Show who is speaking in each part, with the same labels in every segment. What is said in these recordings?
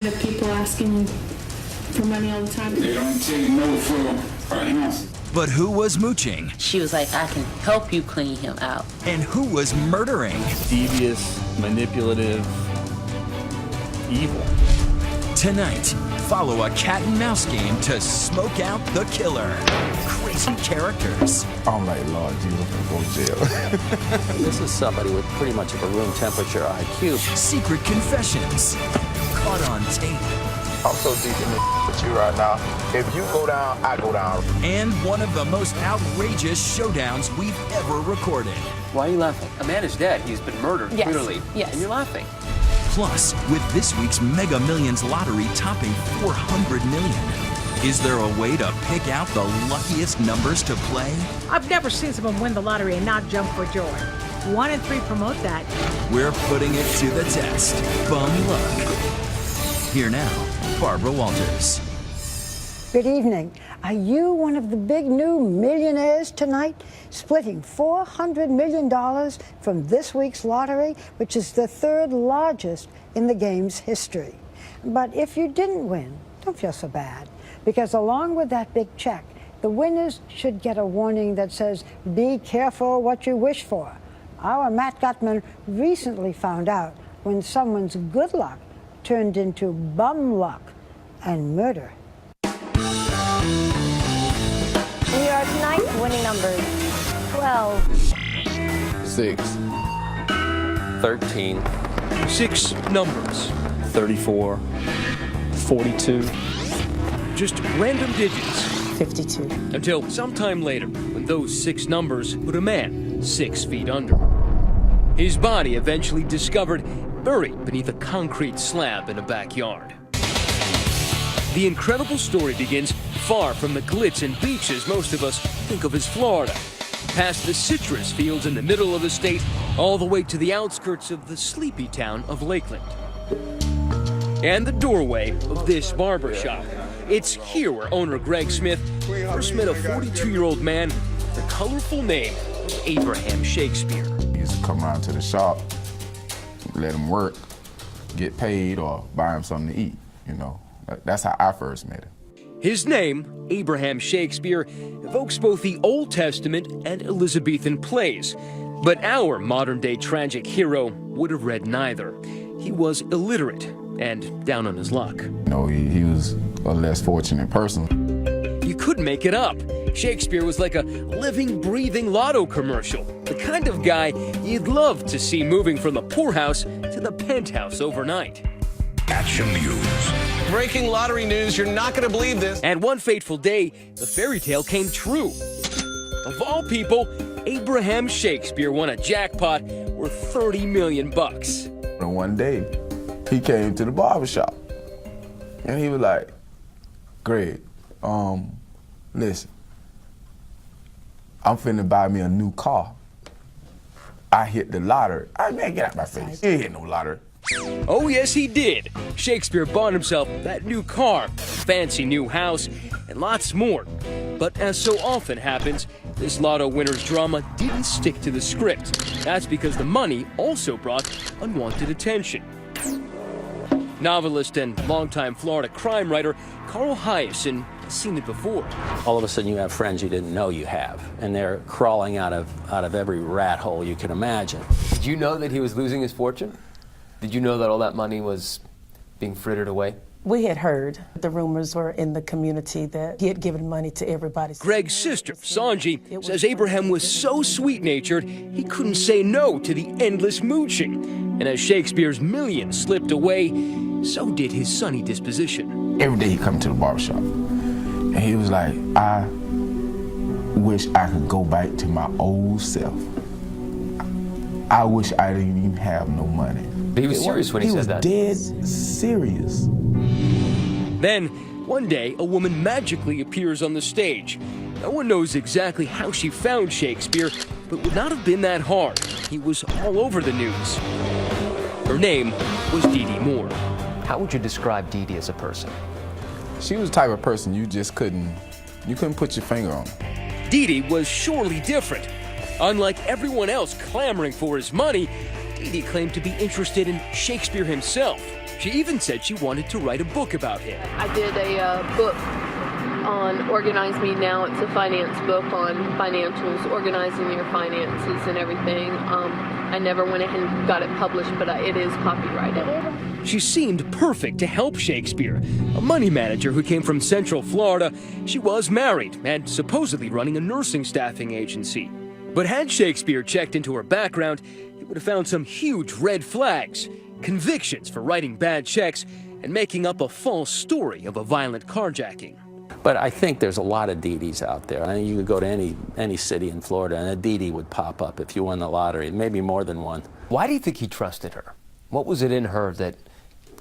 Speaker 1: The people asking for money all the time.
Speaker 2: They don't take no for an ounce.
Speaker 3: But who was mooching?
Speaker 4: She was like, I can help you clean him out.
Speaker 3: And who was murdering?
Speaker 5: Devious, manipulative, evil.
Speaker 3: Tonight, follow a cat and mouse game to smoke out the killer. Crazy characters.
Speaker 6: I don't like Lord Jesus and go to jail.
Speaker 7: This is somebody with pretty much of a room temperature IQ.
Speaker 3: Secret confessions. Caught on tape.
Speaker 6: I'm so deep in this with you right now. If you go down, I go down.
Speaker 3: And one of the most outrageous showdowns we've ever recorded.
Speaker 8: Why are you laughing? A man is dead. He's been murdered, clearly.
Speaker 4: Yes.
Speaker 8: And you're laughing.
Speaker 3: Plus, with this week's Mega Millions lottery topping 400 million, is there a way to pick out the luckiest numbers to play?
Speaker 9: I've never seen someone win the lottery and not jump for joy. 1 in 3 promote that.
Speaker 3: We're putting it to the test. Bum luck. Here now, Barbara Walters.
Speaker 10: Good evening. Are you one of the big new millionaires tonight? Splitting $400 million from this week's lottery, which is the 3rd largest in the game's history. But if you didn't win, don't feel so bad, because along with that big check, the winners should get a warning that says, be careful what you wish for. Our Matt Gutman recently found out when someone's good luck turned into bum luck and murder.
Speaker 11: New York tonight, winning numbers 12,
Speaker 6: 6,
Speaker 7: 13,
Speaker 5: 6 numbers. 34, 42. Just random digits.
Speaker 11: 52.
Speaker 5: Until sometime later, when those 6 numbers put a man 6 feet under. His body eventually discovered buried beneath a concrete slab in a backyard. The incredible story begins far from the glitz and beaches most of us think of as Florida, past the citrus fields in the middle of the state, all the way to the outskirts of the sleepy town of Lakeland. And the doorway of this barbershop. It's here where owner Greg Smith first met a 42-year-old man with the colorful name of Abraham Shakespeare.
Speaker 6: He used to come around to the shop, let him work, get paid, or buy him something to eat, you know. That's how I first met him.
Speaker 5: His name, Abraham Shakespeare, evokes both the Old Testament and Elizabethan plays. But our modern-day tragic hero would have read neither. He was illiterate and down on his luck.
Speaker 6: You know, he was a less fortunate person.
Speaker 5: You couldn't make it up. Shakespeare was like a living, breathing Lotto commercial. The kind of guy you'd love to see moving from the poorhouse to the penthouse overnight.
Speaker 2: Action news.
Speaker 8: Breaking lottery news. You're not going to believe this.
Speaker 5: And one fateful day, the fairy tale came true. Of all people, Abraham Shakespeare won a jackpot worth 30 million bucks.
Speaker 6: And one day, he came to the barbershop, and he was like, Greg, listen, I'm finna buy me a new car. I hit the lottery. Man, get out my face. He ain't hit no lottery.
Speaker 5: Oh, yes, he did. Shakespeare bought himself that new car, fancy new house, and lots more. But as so often happens, this Lotto winner's drama didn't stick to the script. That's because the money also brought unwanted attention. Novelist and longtime Florida crime writer Carl Hyacin has seen it before.
Speaker 7: All of a sudden you have friends you didn't know you have, and they're crawling out of every rat hole you can imagine.
Speaker 8: Did you know that he was losing his fortune? Did you know that all that money was being frittered away?
Speaker 11: We had heard the rumors were in the community that he had given money to everybody.
Speaker 5: Greg's sister, Sanji, says Abraham was so sweet-natured he couldn't say no to the endless mooching. And as Shakespeare's millions slipped away, so did his sunny disposition.
Speaker 6: Every day he come to the barbershop, and he was like, I wish I could go back to my old self. I wish I didn't even have no money.
Speaker 8: But he was serious when he said that.
Speaker 6: He was dead serious.
Speaker 5: Then, one day, a woman magically appears on the stage. No one knows exactly how she found Shakespeare, but it would not have been that hard. He was all over the news. Her name was Dee Dee Moore.
Speaker 8: How would you describe Dee Dee as a person?
Speaker 6: She was the type of person you couldn't put your finger on.
Speaker 5: Dee Dee was surely different. Unlike everyone else clamoring for his money, Dee Dee claimed to be interested in Shakespeare himself. She even said she wanted to write a book about him.
Speaker 12: I did a book on Organize Me Now. It's a finance book on financials, organizing your finances and everything. I never went ahead and got it published, but it is copyrighted.
Speaker 5: She seemed perfect to help Shakespeare. A money manager who came from Central Florida, she was married and supposedly running a nursing staffing agency. But had Shakespeare checked into her background, he would have found some huge red flags, convictions for writing bad checks, and making up a false story of a violent carjacking.
Speaker 7: But I think there's a lot of Dee-Dees out there. I mean, you could go to any city in Florida and a Dee-Dee would pop up if you won the lottery, maybe more than one.
Speaker 8: Why do you think he trusted her? What was it in her that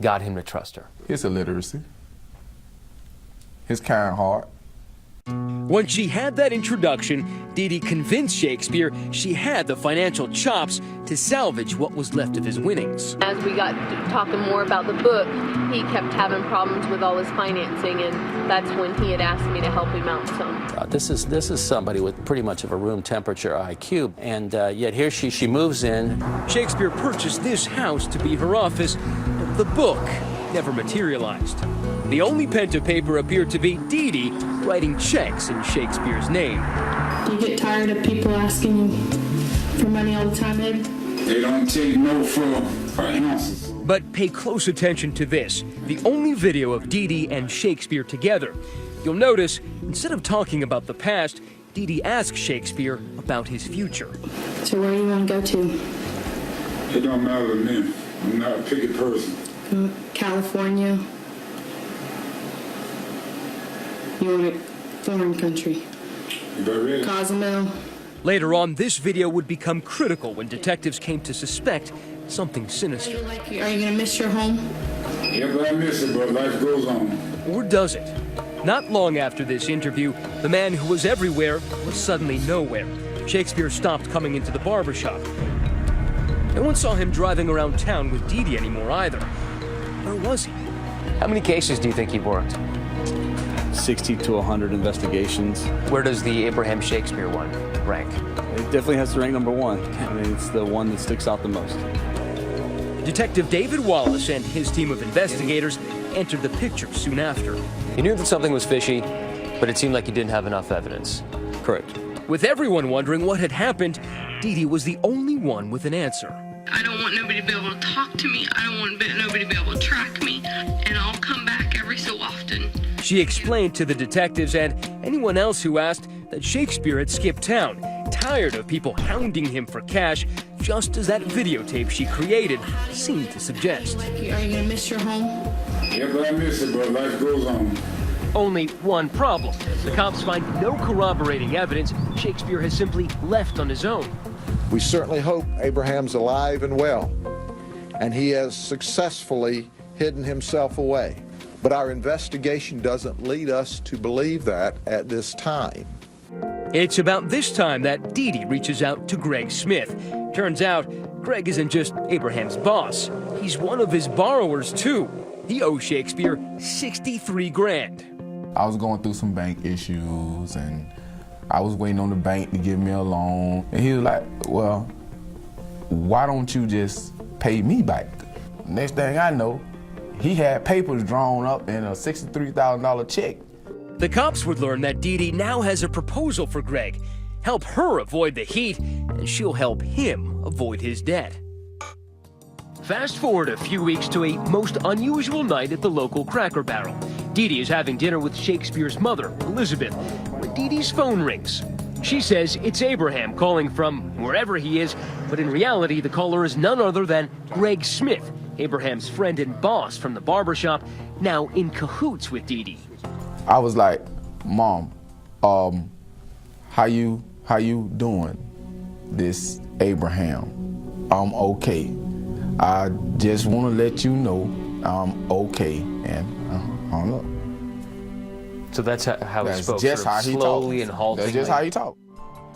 Speaker 8: got him to trust her?
Speaker 6: His illiteracy, his kind heart.
Speaker 5: Once she had that introduction, Dee-Dee convinced Shakespeare she had the financial chops to salvage what was left of his winnings.
Speaker 12: As we got talking more about the book, he kept having problems with all his financing, and that's when he had asked me to help him out some.
Speaker 7: This is somebody with pretty much of a room temperature IQ, and yet here she moves in.
Speaker 5: Shakespeare purchased this house to be her office, but the book never materialized. The only pen to paper appeared to be Dee-Dee writing checks in Shakespeare's name.
Speaker 1: Do you get tired of people asking you for money all the time, Ed?
Speaker 2: They don't take no for answers.
Speaker 5: But pay close attention to this, the only video of Dee-Dee and Shakespeare together. You'll notice, instead of talking about the past, Dee-Dee asks Shakespeare about his future.
Speaker 1: So where do you want to go to?
Speaker 2: It don't matter to me. I'm not a picky person.
Speaker 1: California. You want a foreign country? Cozumel.
Speaker 5: Later on, this video would become critical when detectives came to suspect something sinister.
Speaker 1: Are you going to miss your home?
Speaker 2: Yeah, but I miss it, but life goes on.
Speaker 5: Or does it? Not long after this interview, the man who was everywhere was suddenly nowhere. Shakespeare stopped coming into the barbershop. No one saw him driving around town with Dee-Dee anymore either. Where was he?
Speaker 8: How many cases do you think he worked?
Speaker 13: 60 to 100 investigations.
Speaker 8: Where does the Abraham Shakespeare one rank?
Speaker 13: It definitely has to rank number one. I mean, it's the one that sticks out the most.
Speaker 5: Detective David Wallace and his team of investigators entered the picture soon after.
Speaker 8: He knew that something was fishy, but it seemed like he didn't have enough evidence.
Speaker 13: Correct.
Speaker 5: With everyone wondering what had happened, Dee-Dee was the only one with an answer.
Speaker 14: I don't want nobody to be able to talk to me. I don't want nobody to be able to track me. And I'll come back every so often.
Speaker 5: She explained to the detectives and anyone else who asked that Shakespeare had skipped town, tired of people hounding him for cash, just as that videotape she created seemed to suggest.
Speaker 1: Are you going to miss your home?
Speaker 2: Yeah, but I miss it, but life goes on.
Speaker 5: Only one problem. The cops find no corroborating evidence Shakespeare has simply left on his own.
Speaker 15: We certainly hope Abraham's alive and well, and he has successfully hidden himself away. But our investigation doesn't lead us to believe that at this time.
Speaker 5: It's about this time that Dee-Dee reaches out to Greg Smith. Turns out, Greg isn't just Abraham's boss. He's one of his borrowers, too. He owes Shakespeare $63 grand.
Speaker 6: I was going through some bank issues, and I was waiting on the bank to give me a loan. And he was like, well, why don't you just pay me back? Next thing I know, he had papers drawn up in a $63,000 check.
Speaker 5: The cops would learn that Dee-Dee now has a proposal for Greg. Help her avoid the heat, and she'll help him avoid his debt. Fast forward a few weeks to a most unusual night at the local Cracker Barrel. Dee-Dee is having dinner with Shakespeare's mother, Elizabeth, when Dee-Dee's phone rings. She says it's Abraham calling from wherever he is, but in reality, the caller is none other than Greg Smith, Abraham's friend and boss from the barbershop, now in cahoots with Dee-Dee.
Speaker 6: I was like, Mom, how you doing? This Abraham. I'm okay. I just want to let you know I'm okay, and hung up.
Speaker 8: So that's how he spoke,
Speaker 6: just how he
Speaker 8: slowly
Speaker 6: talks.
Speaker 8: and haltingly.
Speaker 6: That's just how he talks.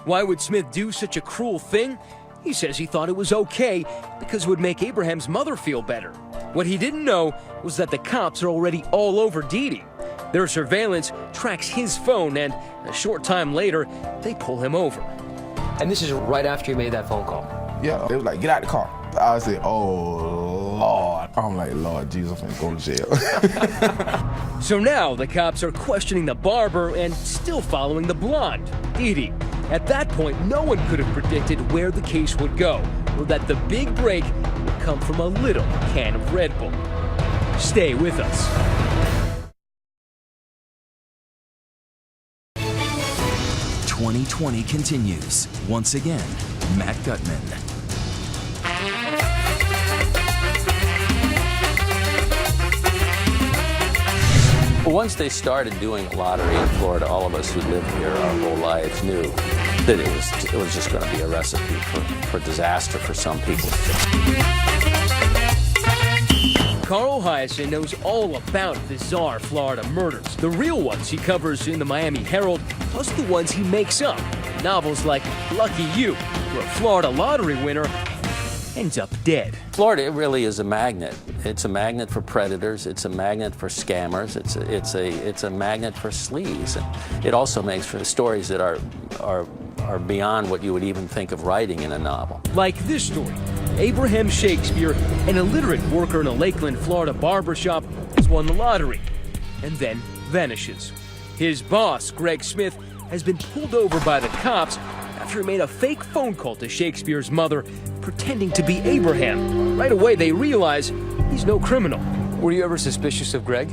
Speaker 5: Why would Smith do such a cruel thing? He says he thought it was okay because it would make Abraham's mother feel better. What he didn't know was that the cops are already all over Dee-Dee. Their surveillance tracks his phone, and a short time later, they pull him over.
Speaker 8: And this is right after you made that phone call?
Speaker 6: Yeah, they was like, get out the car. I said, oh, Lord. I'm like, Lord Jesus, I'm gonna go to jail.
Speaker 5: So now the cops are questioning the barber and still following the blonde, Dee Dee. At that point, no one could have predicted where the case would go, or that the big break would come from a little can of Red Bull. Stay with us.
Speaker 3: 2020 continues. Once again, Matt Gutman.
Speaker 7: Well, once they started doing the lottery in Florida, all of us who lived here our whole lives knew that it was just going to be a recipe for disaster for some people.
Speaker 5: Carl Hiaasen knows all about bizarre Florida murders. The real ones he covers in the Miami Herald, plus the ones he makes up. Novels like Lucky You, where a Florida lottery winner ends up dead.
Speaker 7: Florida, it really is a magnet. It's a magnet for predators. It's a magnet for scammers. It's a magnet for sleaze. It also makes for stories that are beyond what you would even think of writing in a novel.
Speaker 5: Like this story. Abraham Shakespeare, an illiterate worker in a Lakeland, Florida barbershop, has won the lottery and then vanishes. His boss, Greg Smith, has been pulled over by the cops after he made a fake phone call to Shakespeare's mother, pretending to be Abraham. Right away, they realize he's no criminal.
Speaker 8: Were you ever suspicious of Greg?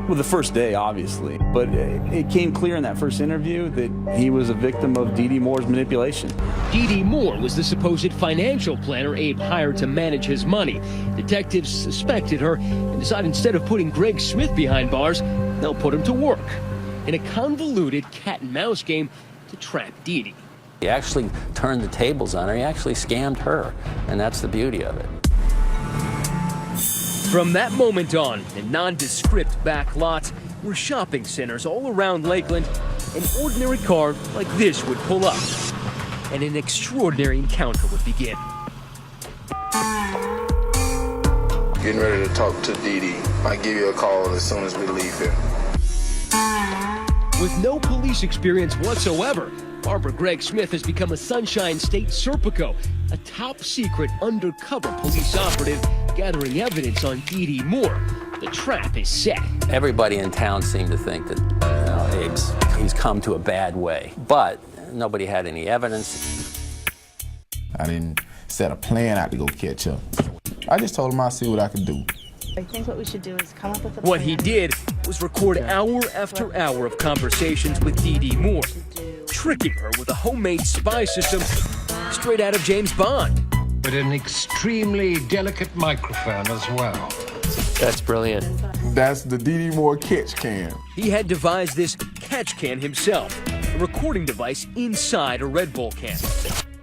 Speaker 13: Well, the first day, obviously. But it came clear in that first interview that he was a victim of Dee Dee Moore's manipulation.
Speaker 5: Dee Dee Moore was the supposed financial planner Abe hired to manage his money. Detectives suspected her and decided instead of putting Greg Smith behind bars, they'll put him to work in a convoluted cat-and-mouse game to trap Dee Dee.
Speaker 7: He actually turned the tables on her. He actually scammed her, and that's the beauty of it.
Speaker 5: From that moment on, in nondescript back lots were shopping centers all around Lakeland, an ordinary car like this would pull up, and an extraordinary encounter would begin.
Speaker 16: Getting ready to talk to Dee Dee. Might give you a call as soon as we leave here.
Speaker 5: With no police experience whatsoever, Barber Greg Smith has become a Sunshine State Serpico, a top-secret undercover police operative gathering evidence on Dee Dee Moore. The trap is set.
Speaker 7: Everybody in town seemed to think that he's come to a bad way, but nobody had any evidence.
Speaker 6: I didn't set a plan out to go catch him. I just told him I'd see what I could do.
Speaker 17: I think what we should do is come up with a plan.
Speaker 5: What he did was record hour after hour of conversations with Dee Dee Moore, tricking her with a homemade spy system straight out of James Bond.
Speaker 18: With an extremely delicate microphone as well.
Speaker 8: That's brilliant.
Speaker 6: That's the Dee Dee Moore catch can.
Speaker 5: He had devised this catch can himself, a recording device inside a Red Bull can.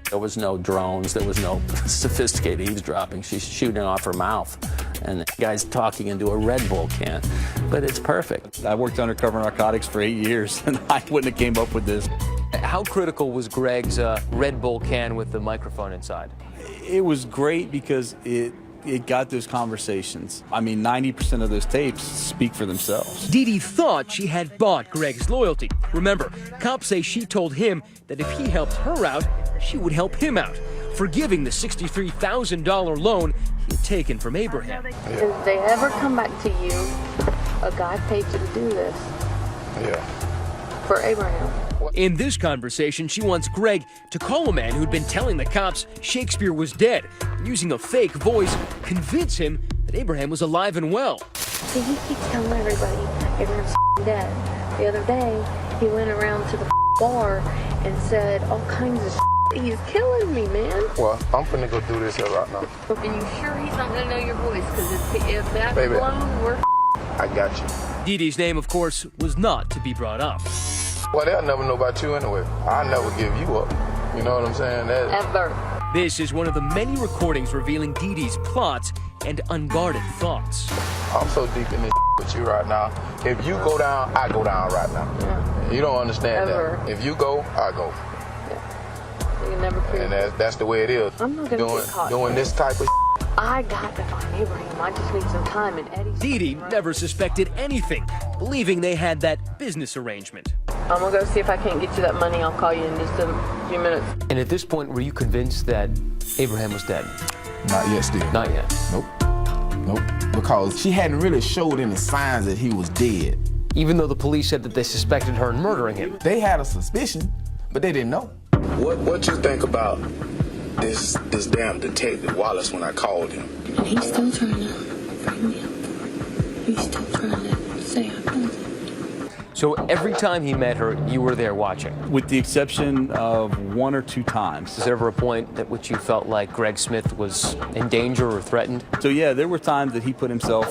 Speaker 7: There was no drones, there was no sophisticated eavesdropping. She's shooting off her mouth, and the guy's talking into a Red Bull can. But it's perfect.
Speaker 13: I worked undercover narcotics for 8 years, and I wouldn't have came up with this.
Speaker 8: How critical was Greg's Red Bull can with the microphone inside?
Speaker 13: It was great because it got those conversations. I mean, 90% of those tapes speak for themselves.
Speaker 5: Dee Dee thought she had bought Greg's loyalty. Remember, cops say she told him that if he helped her out, she would help him out, forgiving the $63,000 loan he had taken from Abraham.
Speaker 12: If they ever come back to you, a guy paid you to do this.
Speaker 16: Yeah.
Speaker 12: For Abraham.
Speaker 5: In this conversation, she wants Greg to call a man who'd been telling the cops Shakespeare was dead, and using a fake voice, convince him that Abraham was alive and well.
Speaker 12: See, he keeps telling everybody Abraham's dead. The other day, he went around to the bar and said all kinds of He's killing me, man.
Speaker 16: Well, I'm finna go do this right now.
Speaker 12: Are you sure he's not gonna know your voice? Because if that's
Speaker 16: Baby,
Speaker 12: blown, we're
Speaker 16: I got you.
Speaker 5: Dee Dee's name, of course, was not to be brought up.
Speaker 16: Well, they'll never know about you anyway. I'll never give you up. You know what I'm saying?
Speaker 12: Ever.
Speaker 5: This is one of the many recordings revealing Dee Dee's plots and unguarded thoughts.
Speaker 16: I'm so deep in this with you right now. If you go down, I go down right now. Yeah. You don't understand that. If you go, I go.
Speaker 12: You can never prove
Speaker 16: and that's the way it is.
Speaker 12: I'm not gonna get caught.
Speaker 16: Doing this type of
Speaker 12: I got to find Abraham. I just need some time. And Eddie's
Speaker 5: Dee Dee never suspected anything, believing they had that business arrangement.
Speaker 12: I'm gonna go see if I can't get you that money. I'll call you in just a few minutes.
Speaker 8: And at this point, were you convinced that Abraham was dead?
Speaker 6: Not yet, still.
Speaker 8: Not yet.
Speaker 6: Nope. Nope, because she hadn't really showed any signs that he was dead.
Speaker 5: Even though the police said that they suspected her in murdering him.
Speaker 6: They had a suspicion, but they didn't know.
Speaker 16: What you think about this damn detective Wallace when I called him?
Speaker 14: And he's still trying to bring me up. He's still trying to say I killed him.
Speaker 5: So every time he met her, you were there watching?
Speaker 13: With the exception of 1 or 2 times.
Speaker 5: Was there ever a point at which you felt like Greg Smith was in danger or threatened?
Speaker 13: So yeah, there were times that he put himself,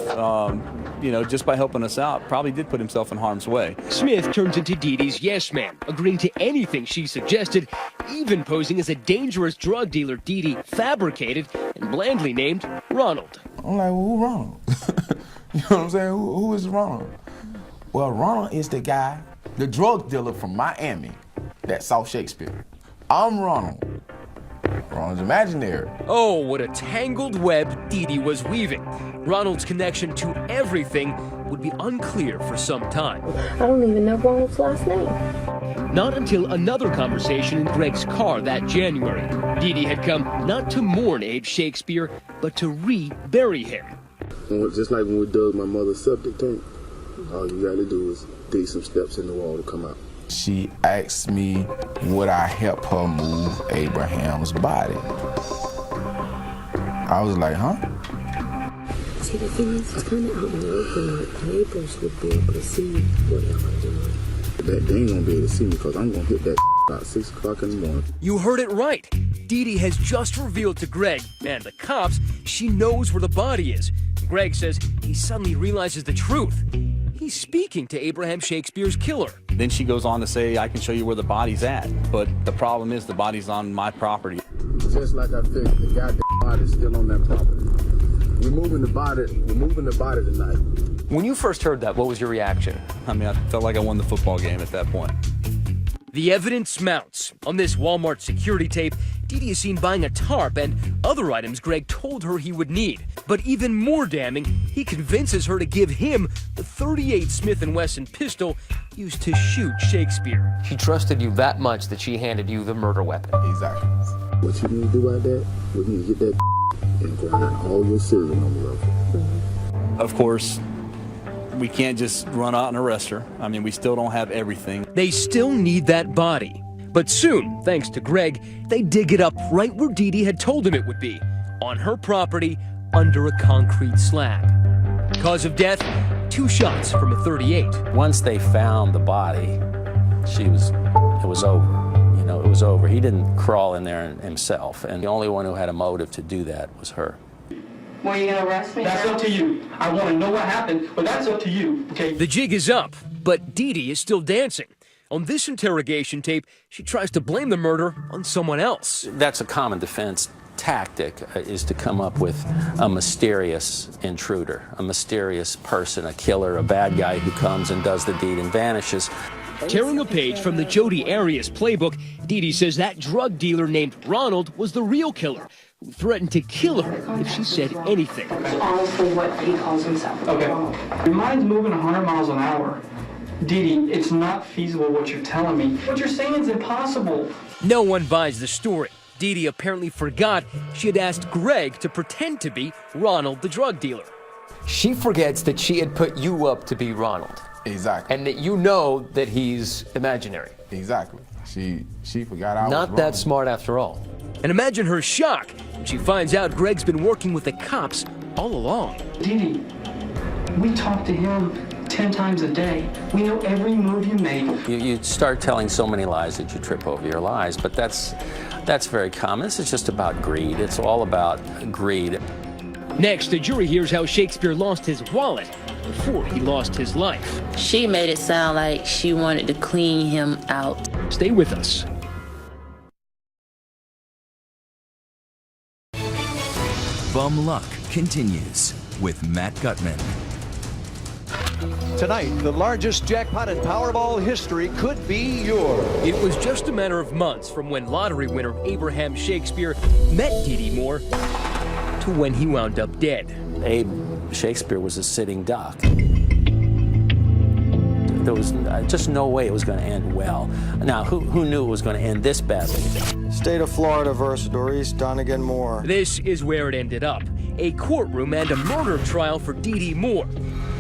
Speaker 13: just by helping us out, probably did put himself in harm's way.
Speaker 5: Smith turns into Dee Dee's yes man, agreeing to anything she suggested, even posing as a dangerous drug dealer Dee Dee fabricated and blandly named Ronald.
Speaker 6: I'm like, well, who Ronald? You know what I'm saying? Who is Ronald? Well, Ronald is the guy, the drug dealer from Miami that saw Shakespeare. I'm Ronald. Ronald's imaginary.
Speaker 5: Oh, what a tangled web Dee Dee was weaving. Ronald's connection to everything would be unclear for some time.
Speaker 12: I don't even know Ronald's last name.
Speaker 5: Not until another conversation in Greg's car that January. Dee Dee had come not to mourn Abe Shakespeare, but to re-bury him.
Speaker 16: Just like when we dug my mother's septic tank, all you gotta do is dig some steps in the wall to come out.
Speaker 6: She asked me, would I help her move Abraham's body? I was like, huh?
Speaker 14: See, the thing is, it's kind of out in the open. Like, neighbors would be able to see what I'm doing.
Speaker 16: They ain't gonna be able to see me because I'm gonna hit that about 6 o'clock in the morning.
Speaker 5: You heard it right. Dee Dee has just revealed to Greg and the cops she knows where the body is. Greg says he suddenly realizes the truth. He's speaking to Abraham Shakespeare's killer.
Speaker 13: Then she goes on to say, I can show you where the body's at. But the problem is the body's on my property.
Speaker 16: Just like I figured, the goddamn body's still on that property. We're moving the body tonight.
Speaker 5: When you first heard that, what was your reaction?
Speaker 13: I mean, I felt like I won the football game at that point.
Speaker 5: The evidence mounts. On this Walmart security tape, Dee Dee is seen buying a tarp and other items Greg told her he would need. But even more damning, he convinces her to give him the .38 Smith & Wesson pistol used to shoot Shakespeare. She trusted you that much that she handed you the murder weapon.
Speaker 6: Exactly.
Speaker 16: What you need to do right there, we need to get that and grind all your serial number up.
Speaker 13: Of course, we can't just run out and arrest her. I mean, we still don't have everything.
Speaker 5: They still need that body. But soon, thanks to Greg, they dig it up right where Dee Dee had told him it would be, on her property under a concrete slab. Cause of death, 2 shots from a .38.
Speaker 7: Once they found the body, it was over. It was over. He didn't crawl in there himself, and the only one who had a motive to do that was her.
Speaker 19: Well, you gonna arrest me? That's up to you. I want to know what happened, but that's up to you, okay?
Speaker 5: The jig is up, but Dee Dee is still dancing. On this interrogation tape, she tries to blame the murder on someone else.
Speaker 7: That's a common defense tactic, is to come up with a mysterious intruder, a mysterious person, a killer, a bad guy who comes and does the deed and vanishes.
Speaker 5: Tearing a page from the Jodi Arias playbook, Dee Dee says that drug dealer named Ronald was the real killer, who threatened to kill her if she said anything.
Speaker 19: That's honestly what he calls himself. Okay. Your mind's moving 100 miles an hour. Dee Dee, it's not feasible what you're telling me. What you're saying is impossible.
Speaker 5: No one buys the story. Dee Dee apparently forgot she had asked Greg to pretend to be Ronald the drug dealer. She forgets that she had put you up to be Ronald.
Speaker 6: Exactly.
Speaker 5: And that you know that he's imaginary.
Speaker 6: Exactly. She forgot I was
Speaker 5: Not
Speaker 6: wrong.
Speaker 5: that smart after all. And imagine her shock when she finds out Greg's been working with the cops all along.
Speaker 19: Dee Dee, we talk to him 10 times a day. We know every move you make.
Speaker 7: You start telling so many lies that you trip over your lies, but that's very common. This is just about greed. It's all about greed.
Speaker 5: Next, the jury hears how Shakespeare lost his wallet before he lost his life.
Speaker 4: She made it sound like she wanted to clean him out.
Speaker 5: Stay with us.
Speaker 3: Bum Luck continues with Matt Gutman.
Speaker 20: Tonight, the largest jackpot in Powerball history could be yours.
Speaker 5: It was just a matter of months from when lottery winner Abraham Shakespeare met Dee Dee Moore to when he wound up dead.
Speaker 7: Abe Shakespeare was a sitting duck. There was just no way it was going to end well. Now, who knew it was going to end this badly?
Speaker 21: State of Florida versus Doris Donegan Moore.
Speaker 5: This is where it ended up. a courtroom and a murder trial for Dee Dee Moore.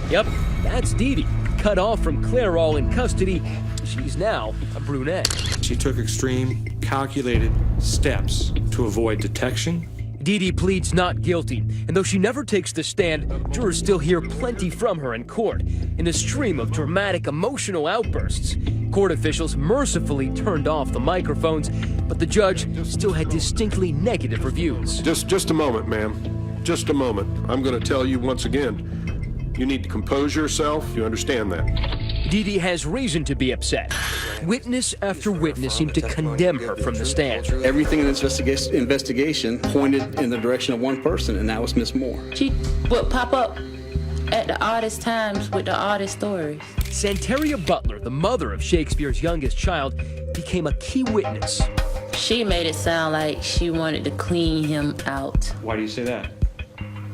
Speaker 5: Yep, that's Dee Dee, cut off from Clairol in custody. She's now a brunette.
Speaker 18: She took extreme, calculated steps to avoid detection.
Speaker 5: Dee Dee pleads not guilty, and though she never takes the stand, jurors still hear plenty from her in court, in a stream of dramatic, emotional outbursts. Court officials mercifully turned off the microphones, but the judge still had distinctly negative reviews.
Speaker 21: Just a moment, ma'am. Just a moment. I'm going to tell you once again, you need to compose yourself. You understand that?
Speaker 5: Dee Dee has reason to be upset. Witness after witness seemed to condemn her from the stand.
Speaker 13: Everything in this investigation pointed in the direction of one person, and that was Miss Moore.
Speaker 4: She would pop up at the oddest times with the oddest stories.
Speaker 5: Santeria Butler, the mother of Shakespeare's youngest child, became a key witness.
Speaker 4: She made it sound like she wanted to clean him out.
Speaker 18: Why do you say that?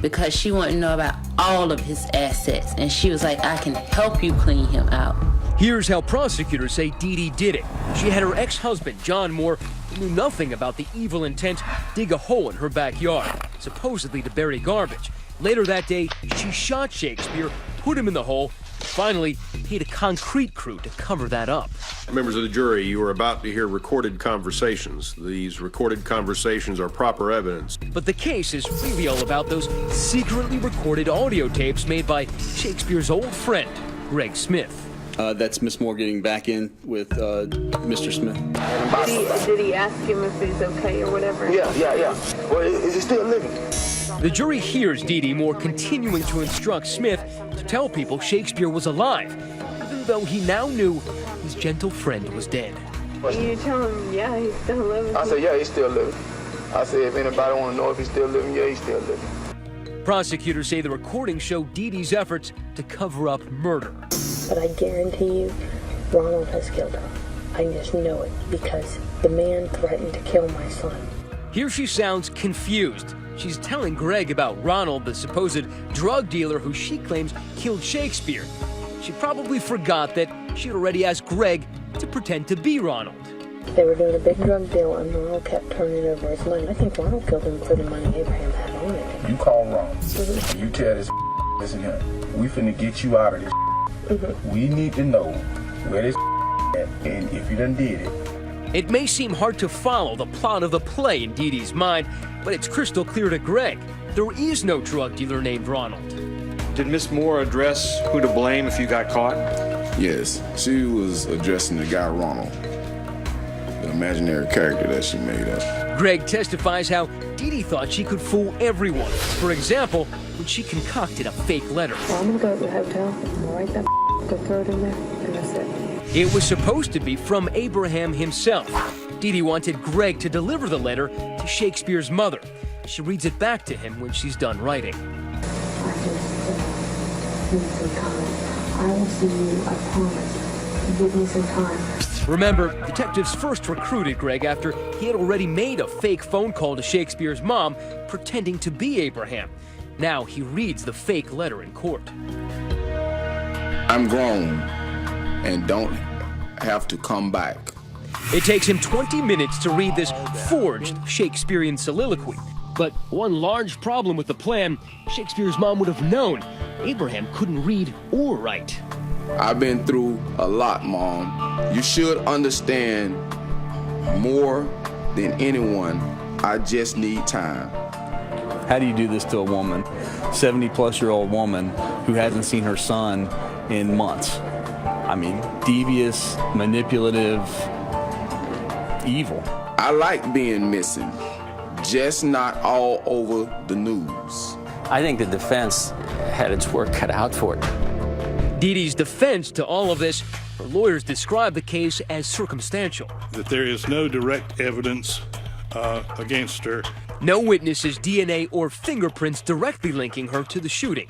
Speaker 4: Because she wanted to know about all of his assets, and she was like, I can help you clean him out.
Speaker 5: Here's how prosecutors say Dee Dee did it. She had her ex-husband, John Moore, who knew nothing about the evil intent, dig a hole in her backyard, supposedly to bury garbage. Later that day, she shot Shakespeare, put him in the hole, and finally paid a concrete crew to cover that up.
Speaker 21: Members of the jury, you are about to hear recorded conversations. These recorded conversations are proper evidence.
Speaker 5: But the case is really all about those secretly recorded audio tapes made by Shakespeare's old friend, Greg Smith.
Speaker 13: That's Miss Moore getting back in with Mr. Smith.
Speaker 12: Did he ask him if he's okay or whatever?
Speaker 16: Yeah. Well, is he still living?
Speaker 5: The jury hears Dee Dee Moore continuing to instruct Smith to tell people Shakespeare was alive, even though he now knew his gentle friend was dead.
Speaker 12: You tell him, yeah, he's still living.
Speaker 16: I said, yeah, he's still living. I said, if anybody want to know if he's still living, yeah, he's still living.
Speaker 5: Prosecutors say the recordings show Dee Dee's efforts to cover up murder.
Speaker 22: But I guarantee you, Ronald has killed her. I just know it because the man threatened to kill my son.
Speaker 5: Here she sounds confused. She's telling Greg about Ronald, the supposed drug dealer who she claims killed Shakespeare. She probably forgot that she'd already asked Greg to pretend to be Ronald.
Speaker 22: They were doing a big drug deal and Ronald kept turning over his money. I think Ronald killed him for the money Abraham had on it.
Speaker 6: You call Ronald. You tell this listen here, we finna get you out of this. We need to know where this at, and if you done did it.
Speaker 5: It may seem hard to follow the plot of the play in Dee Dee's mind, but it's crystal clear to Greg. There is no drug dealer named Ronald.
Speaker 18: Did Miss Moore address who to blame if you got caught?
Speaker 6: Yes, she was addressing the guy Ronald, the imaginary character that she made up.
Speaker 5: Greg testifies how Dee Dee thought she could fool everyone. For example, when she concocted a fake letter.
Speaker 22: Well, I'm gonna go to the hotel, write that, go throw it in there, and that's it.
Speaker 5: It was supposed to be from Abraham himself. Dee Dee wanted Greg to deliver the letter to Shakespeare's mother. She reads it back to him when she's done writing.
Speaker 22: Give me some time. I will see you, I promise. Give me some time.
Speaker 5: Remember, detectives first recruited Greg after he had already made a fake phone call to Shakespeare's mom, pretending to be Abraham. Now he reads the fake letter in court.
Speaker 6: I'm grown and don't have to come back.
Speaker 5: It takes him 20 minutes to read this forged Shakespearean soliloquy. But one large problem with the plan, Shakespeare's mom would have known Abraham couldn't read or write.
Speaker 6: I've been through a lot, Mom. You should understand more than anyone. I just need time.
Speaker 13: How do you do this to a woman, 70-plus-year-old woman who hasn't seen her son in months? I mean, devious, manipulative, evil.
Speaker 6: I like being missing, just not all over the news.
Speaker 7: I think the defense had its work cut out for it.
Speaker 5: Dee Dee's defense to all of this, her lawyers describe the case as circumstantial.
Speaker 2: That there is no direct evidence against her.
Speaker 5: No witnesses' DNA or fingerprints directly linking her to the shooting.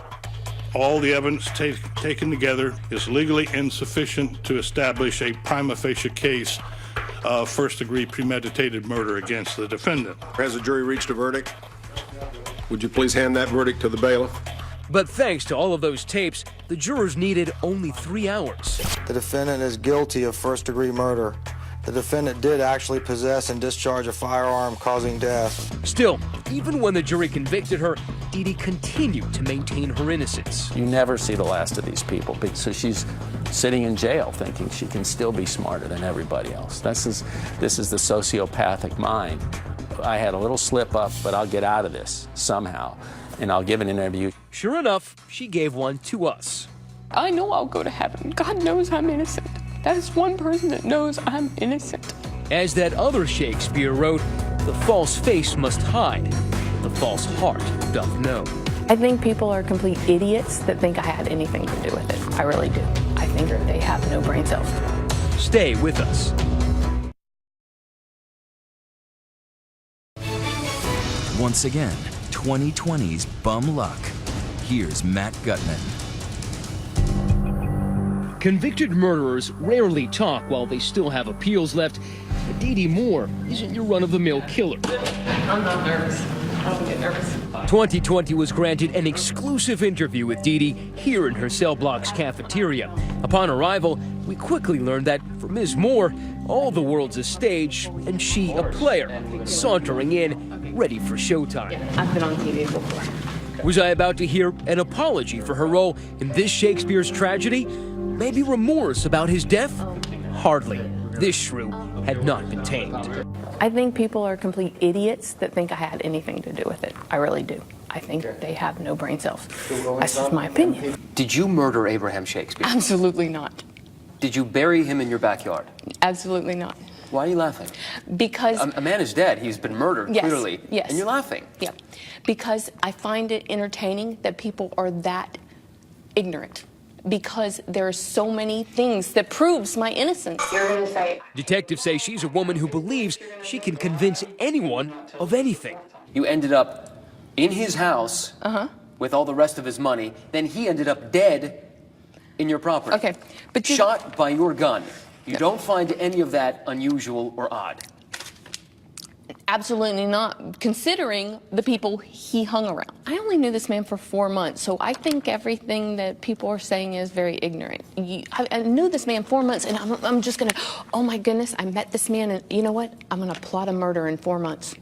Speaker 2: All the evidence taken together is legally insufficient to establish a prima facie case of first-degree premeditated murder against the defendant.
Speaker 21: Has the jury reached a verdict? Would you please hand that verdict to the bailiff?
Speaker 5: But thanks to all of those tapes, the jurors needed only 3 hours.
Speaker 23: The defendant is guilty of first-degree murder.
Speaker 9: The defendant did actually possess and discharge a firearm causing death.
Speaker 5: Still, even when the jury convicted her, Dee Dee continued to maintain her innocence.
Speaker 7: You never see the last of these people, so she's sitting in jail thinking she can still be smarter than everybody else. This is the sociopathic mind. I had a little slip up, but I'll get out of this somehow, and I'll give an interview.
Speaker 5: Sure enough, she gave one to us.
Speaker 10: I know I'll go to heaven. God knows I'm innocent. That is one person that knows I'm innocent.
Speaker 5: As that other Shakespeare wrote, the false face must hide, but the false heart doth know.
Speaker 22: I think people are complete idiots that think I had anything to do with it. I really do. I think they have no brain cells.
Speaker 5: Stay with us.
Speaker 3: Once again, 2020's bum luck. Here's Matt Gutman.
Speaker 5: Convicted murderers rarely talk while they still have appeals left. But Dee Dee Moore isn't your run-of-the-mill killer.
Speaker 10: I'm not nervous. I don't get nervous.
Speaker 5: 2020 was granted an exclusive interview with Dee Dee here in her cell block's cafeteria. Upon arrival, we quickly learned that for Ms. Moore, all the world's a stage and she a player, sauntering in, ready for showtime.
Speaker 10: I've been on TV before.
Speaker 5: Was I about to hear an apology for her role in this Shakespeare's tragedy? Maybe remorse about his death? Hardly. This shrew had not been tamed.
Speaker 22: I think people are complete idiots that think I had anything to do with it. I really do. I think they have no brain cells. That's just my opinion.
Speaker 8: Did you murder Abraham Shakespeare?
Speaker 22: Absolutely not.
Speaker 8: Did you bury him in your backyard?
Speaker 22: Absolutely not.
Speaker 8: Why are you laughing?
Speaker 22: Because
Speaker 8: a man is dead. He's been murdered,
Speaker 22: yes,
Speaker 8: clearly.
Speaker 22: Yes.
Speaker 8: And you're laughing.
Speaker 22: Yeah. Because I find it entertaining that people are that ignorant. Because there are so many things that proves my innocence. You're going to say...
Speaker 5: Detectives say she's a woman who believes she can convince anyone of anything.
Speaker 8: You ended up in his house with all the rest of his money. Then he ended up dead in your property.
Speaker 22: Okay, but you...
Speaker 8: Shot by your gun. You don't find any of that unusual or odd?
Speaker 22: Absolutely not, considering the people he hung around. I only knew this man for 4 months, so I think everything that people are saying is very ignorant. I knew this man 4 months, and I'm just gonna, oh my goodness, I met this man, and you know what? I'm gonna plot a murder in 4 months.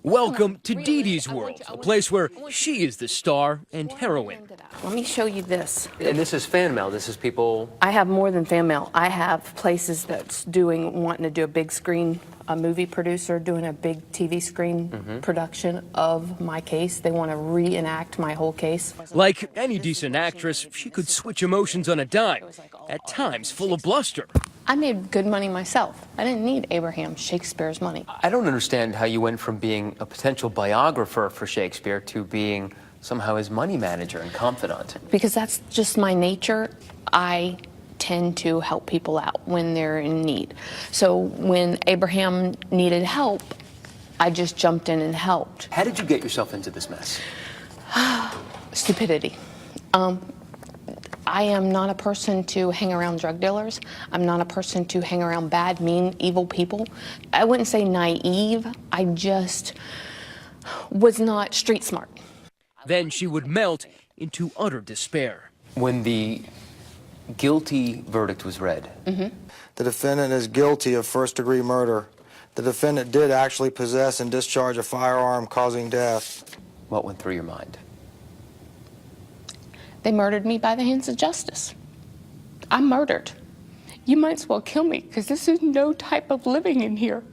Speaker 5: Welcome to Dee Dee's world, a place where she is the star and heroine.
Speaker 22: Let me show you this.
Speaker 8: And this is fan mail. This is people...
Speaker 22: I have more than fan mail. I have places that's wanting to do a big screen, a movie producer doing a big TV screen production of my case. They want to reenact my whole case.
Speaker 5: Like any decent actress, she could switch emotions on a dime, at times full of bluster.
Speaker 22: I made good money myself. I didn't need Abraham Shakespeare's money.
Speaker 8: I don't understand how you went from being a potential biographer for Shakespeare to being somehow his money manager and confidant.
Speaker 22: Because that's just my nature. I tend to help people out when they're in need. So when Abraham needed help, I just jumped in and helped.
Speaker 8: How did you get yourself into this mess?
Speaker 22: Stupidity. I am not a person to hang around drug dealers. I'm not a person to hang around bad, mean, evil people. I wouldn't say naive. I just was not street smart.
Speaker 5: Then she would melt into utter despair.
Speaker 8: When the guilty verdict was read.
Speaker 9: The defendant is guilty of first-degree murder. The defendant did actually possess and discharge a firearm causing death.
Speaker 8: What went through your mind?
Speaker 22: They murdered me by the hands of justice. I'm murdered. You might as well kill me, because this is no type of living in here.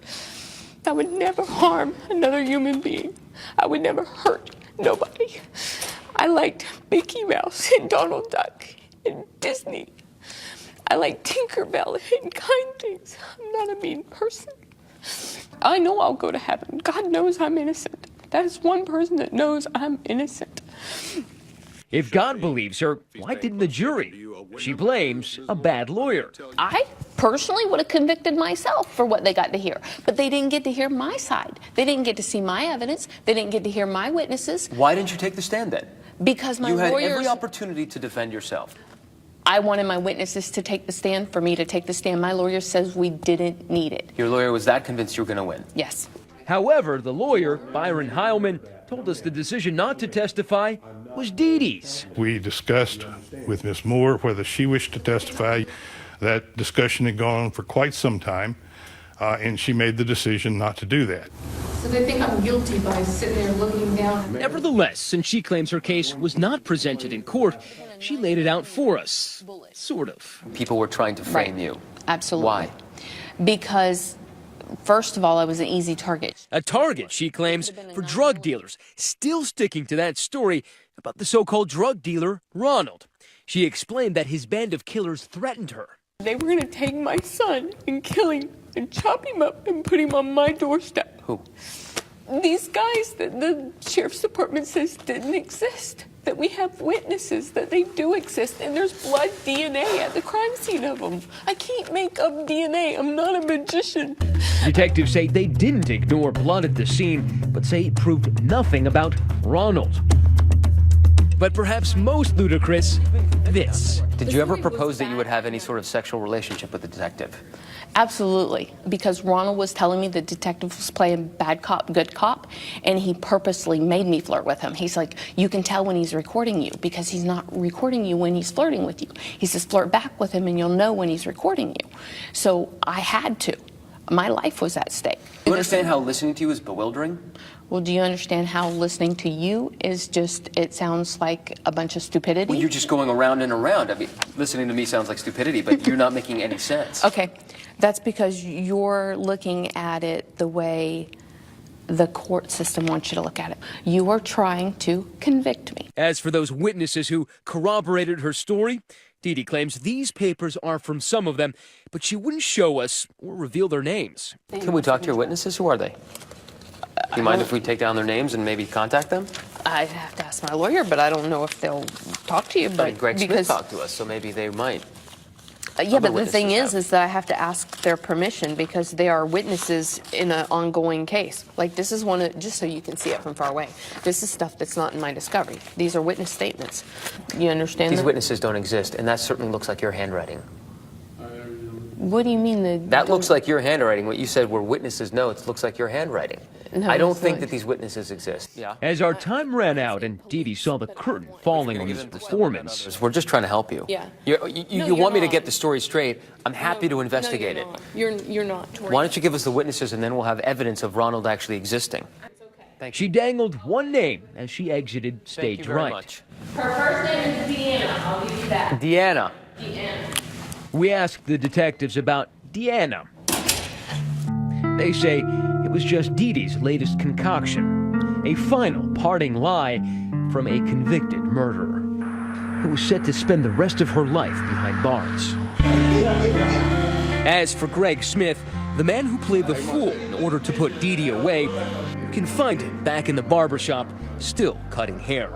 Speaker 22: I would never harm another human being. I would never hurt nobody. I liked Mickey Mouse and Donald Duck and Disney. I like Tinkerbell and kind things. I'm not a mean person. I know I'll go to heaven. God knows I'm innocent. That is one person that knows I'm innocent.
Speaker 5: If God believes her, why didn't the jury? She blames a bad lawyer.
Speaker 22: I personally would have convicted myself for what they got to hear, but they didn't get to hear my side. They didn't get to see my evidence. They didn't get to hear my witnesses.
Speaker 8: Why didn't you take the stand then?
Speaker 22: Because my
Speaker 8: lawyers... You
Speaker 22: lawyers...
Speaker 8: had every opportunity to defend yourself.
Speaker 22: I wanted my witnesses to take the stand for me to take the stand. My lawyer says we didn't need it.
Speaker 8: Your lawyer was that convinced you were going to win?
Speaker 22: Yes.
Speaker 5: However, the lawyer, Byron Heilman, told us the decision not to testify was Dee Dee's.
Speaker 2: We discussed with Ms. Moore whether she wished to testify. That discussion had gone on for quite some time. and she made the decision not to do that.
Speaker 22: So they think I'm guilty by sitting there looking down.
Speaker 5: Nevertheless, since she claims her case was not presented in court, she laid it out for us. Sort of.
Speaker 8: People were trying to frame you.
Speaker 22: Absolutely.
Speaker 8: Why?
Speaker 22: Because, first of all, I was an easy target.
Speaker 5: A target, she claims, for drug dealers, still sticking to that story about the so-called drug dealer, Ronald. She explained that his band of killers threatened her.
Speaker 22: They were going to take my son and kill him and chop him up and put him on my doorstep.
Speaker 8: Who?
Speaker 22: These guys that the sheriff's department says didn't exist. That we have witnesses that they do exist, and there's blood DNA at the crime scene of them. I can't make up DNA. I'm not a magician.
Speaker 5: Detectives say they didn't ignore blood at the scene, but say it proved nothing about Ronald. But perhaps most ludicrous, this.
Speaker 8: Did you ever propose that you would have any sort of sexual relationship with the detective?
Speaker 22: Absolutely, because Ronald was telling me the detective was playing bad cop, good cop, and he purposely made me flirt with him. He's like, you can tell when he's recording you because he's not recording you when he's flirting with you. He says, flirt back with him and you'll know when he's recording you. So I had to. My life was at stake.
Speaker 8: Do you understand how listening to you is bewildering?
Speaker 22: Well, do you understand how listening to you is just, it sounds like a bunch of stupidity?
Speaker 8: Well, you're just going around and around. I mean, listening to me sounds like stupidity, but you're not making any sense.
Speaker 22: Okay, that's because you're looking at it the way the court system wants you to look at it. You are trying to convict me.
Speaker 5: As for those witnesses who corroborated her story, Dee Dee claims these papers are from some of them, but she wouldn't show us or reveal their names.
Speaker 8: Can we talk to your witnesses? Who are they? Do you mind if we take down their names and maybe contact them?
Speaker 22: I'd have to ask my lawyer, but I don't know if they'll talk to you. But
Speaker 8: I mean, Greg Smith talked to us, so maybe they might.
Speaker 22: Yeah, but the thing is that I have to ask their permission because they are witnesses in an ongoing case. Like this is one of, just so you can see it from far away, this is stuff that's not in my discovery. These are witness statements. You understand
Speaker 8: These
Speaker 22: that?
Speaker 8: witnesses don't exist, and that certainly looks like your handwriting.
Speaker 22: What do you mean?
Speaker 8: That looks like your handwriting. What you said were witnesses' notes looks like your handwriting.
Speaker 22: No,
Speaker 8: I don't
Speaker 22: it's
Speaker 8: think
Speaker 22: not.
Speaker 8: that these witnesses exist. Yeah.
Speaker 5: As our time ran out and Dee Dee saw the curtain falling on his performance.
Speaker 8: We're just trying to help you.
Speaker 22: Yeah.
Speaker 8: You want me to get the story straight. I'm happy to investigate it.
Speaker 22: You're not.
Speaker 8: Why don't you give us the witnesses and then we'll have evidence of Ronald actually existing.
Speaker 5: She dangled one name as she exited stage
Speaker 8: Thank you very
Speaker 5: right.
Speaker 8: much.
Speaker 22: Her first name is Deanna. I'll give you that.
Speaker 8: Deanna.
Speaker 22: Deanna.
Speaker 5: We asked the detectives about Deanna. They say it was just Dee Dee's latest concoction, a final parting lie from a convicted murderer who was set to spend the rest of her life behind bars. As for Greg Smith, the man who played the fool in order to put Dee Dee away, you can find him back in the barbershop, still cutting hair.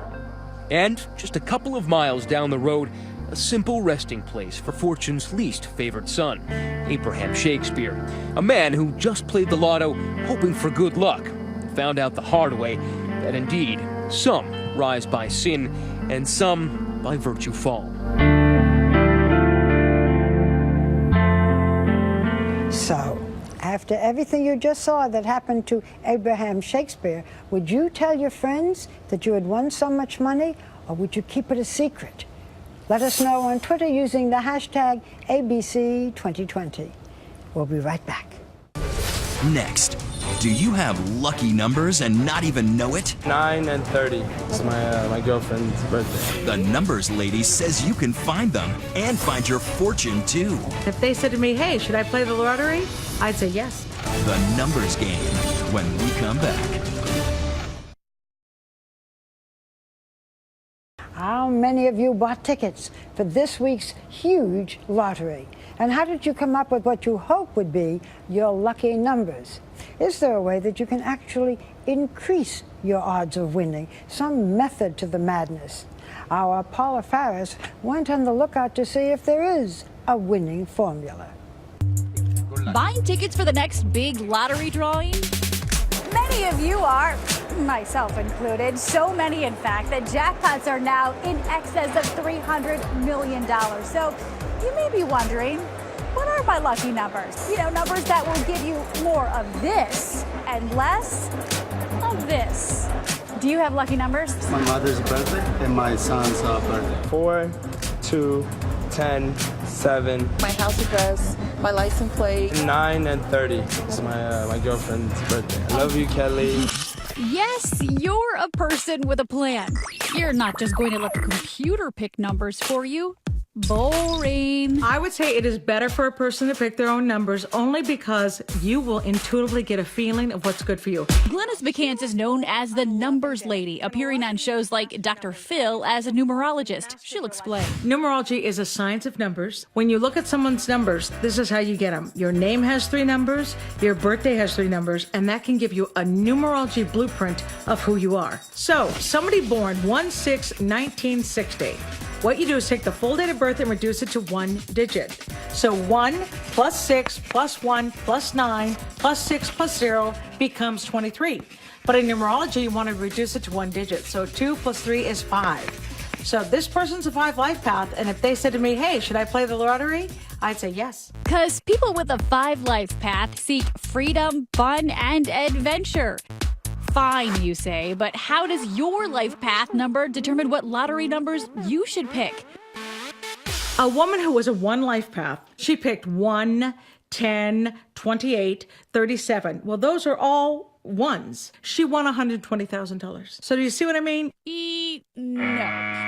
Speaker 5: And just a couple of miles down the road, a simple resting place for Fortune's least favored son, Abraham Shakespeare, a man who just played the lotto hoping for good luck, found out the hard way that indeed some rise by sin and some by virtue fall.
Speaker 1: So, after everything you just saw that happened to Abraham Shakespeare, would you tell your friends that you had won so much money, or would you keep it a secret? Let us know on Twitter using the hashtag ABC2020. We'll be right back.
Speaker 3: Next, do you have lucky numbers and not even know it?
Speaker 11: 9 and 30. It's my girlfriend's birthday.
Speaker 3: The Numbers Lady says you can find them and find your fortune too.
Speaker 17: If they said to me, hey, should I play the lottery? I'd say yes.
Speaker 3: The Numbers Game, when we come back.
Speaker 1: How many of you bought tickets for this week's huge lottery? And how did you come up with what you hope would be your lucky numbers? Is there a way that you can actually increase your odds of winning? Some method to the madness? Our Paula Farris went on the lookout to see if there is a winning formula.
Speaker 23: Buying tickets for the next big lottery drawing?
Speaker 24: Many of you are, myself included, so many in fact that jackpots are now in excess of $300 million. So you may be wondering, what are my lucky numbers? You know, numbers that will give you more of this and less of this. Do you have lucky numbers?
Speaker 25: My mother's birthday and my son's birthday.
Speaker 11: 4, 2, 10, 7,
Speaker 14: My house address, my license plate.
Speaker 11: 9, and 30. It's my girlfriend's birthday. I love you, Kelly.
Speaker 23: Yes, you're a person with a plan. You're not just going to let the computer pick numbers for you. Boring.
Speaker 17: I would say it is better for a person to pick their own numbers only because you will intuitively get a feeling of what's good for you.
Speaker 23: Glynis McCants is known as the numbers lady, appearing on shows like Dr. Phil as a numerologist. She'll explain.
Speaker 17: Numerology is a science of numbers. When you look at someone's numbers, this is how you get them. Your name has 3 numbers, your birthday has 3 numbers, and that can give you a numerology blueprint of who you are. So, somebody born 1/6/1960. What you do is take the full date of birth and reduce it to 1 digit. So 1 plus 6 plus 1 plus 9 plus 6 plus 0 becomes 23. But in numerology, you want to reduce it to 1 digit. So 2 plus 3 is 5. So this person's a 5 life path. And if they said to me, hey, should I play the lottery? I'd say yes.
Speaker 23: Because people with a 5 life path seek freedom, fun, and adventure. Fine, you say, but how does your life path number determine what lottery numbers you should pick?
Speaker 17: A woman who was a 1 life path, she picked 1, 10, 28, 37. Well, those are all ones. She won $120,000. So do you see what I mean?
Speaker 23: No.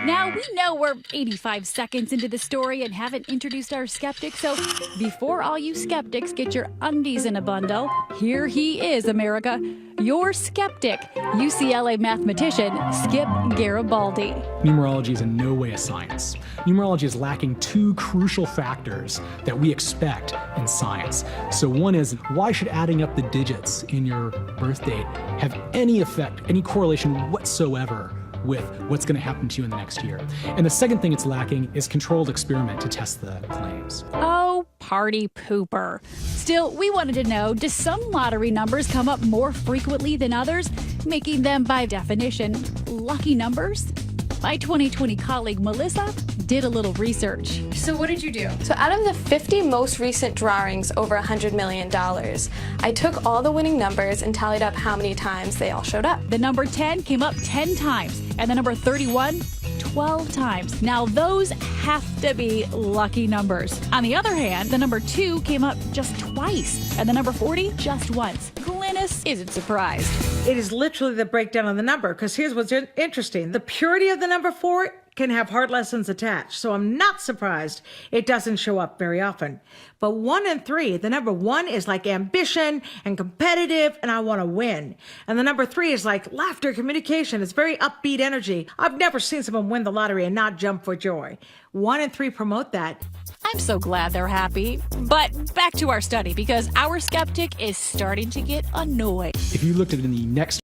Speaker 23: Now, we know we're 85 seconds into the story and haven't introduced our skeptic, so before all you skeptics get your undies in a bundle, here he is, America. Your skeptic, UCLA mathematician Skip Garibaldi.
Speaker 15: Numerology is in no way a science. Numerology is lacking 2 crucial factors that we expect in science. So one is, why should adding up the digits in your birth date have any effect, any correlation whatsoever with what's going to happen to you in the next year? And the second thing it's lacking is controlled experiment to test the claims.
Speaker 23: Oh, party pooper. Still, we wanted to know, do some lottery numbers come up more frequently than others, making them, by definition, lucky numbers? My 2020 colleague Melissa did a little research.
Speaker 10: So what did you do?
Speaker 22: So out of the 50 most recent drawings over $100 million, I took all the winning numbers and tallied up how many times they all showed up.
Speaker 23: The number 10 came up 10 times, and the number 31, 12 times. Now those have to be lucky numbers. On the other hand, the number 2 came up just twice, and the number 40 just once. Glynis isn't surprised.
Speaker 17: It is literally the breakdown of the number, because here's what's interesting. The purity of the number 4 can have hard lessons attached, so I'm not surprised it doesn't show up very often. But 1 and 3, the number 1 is like ambition and competitive, and I want to win. And the number 3 is like laughter, communication. It's very upbeat energy. I've never seen someone win the lottery and not jump for joy. 1 and 3 promote that.
Speaker 23: I'm so glad they're happy. But back to our study, because our skeptic is starting to get annoyed.
Speaker 15: If you looked at it in the next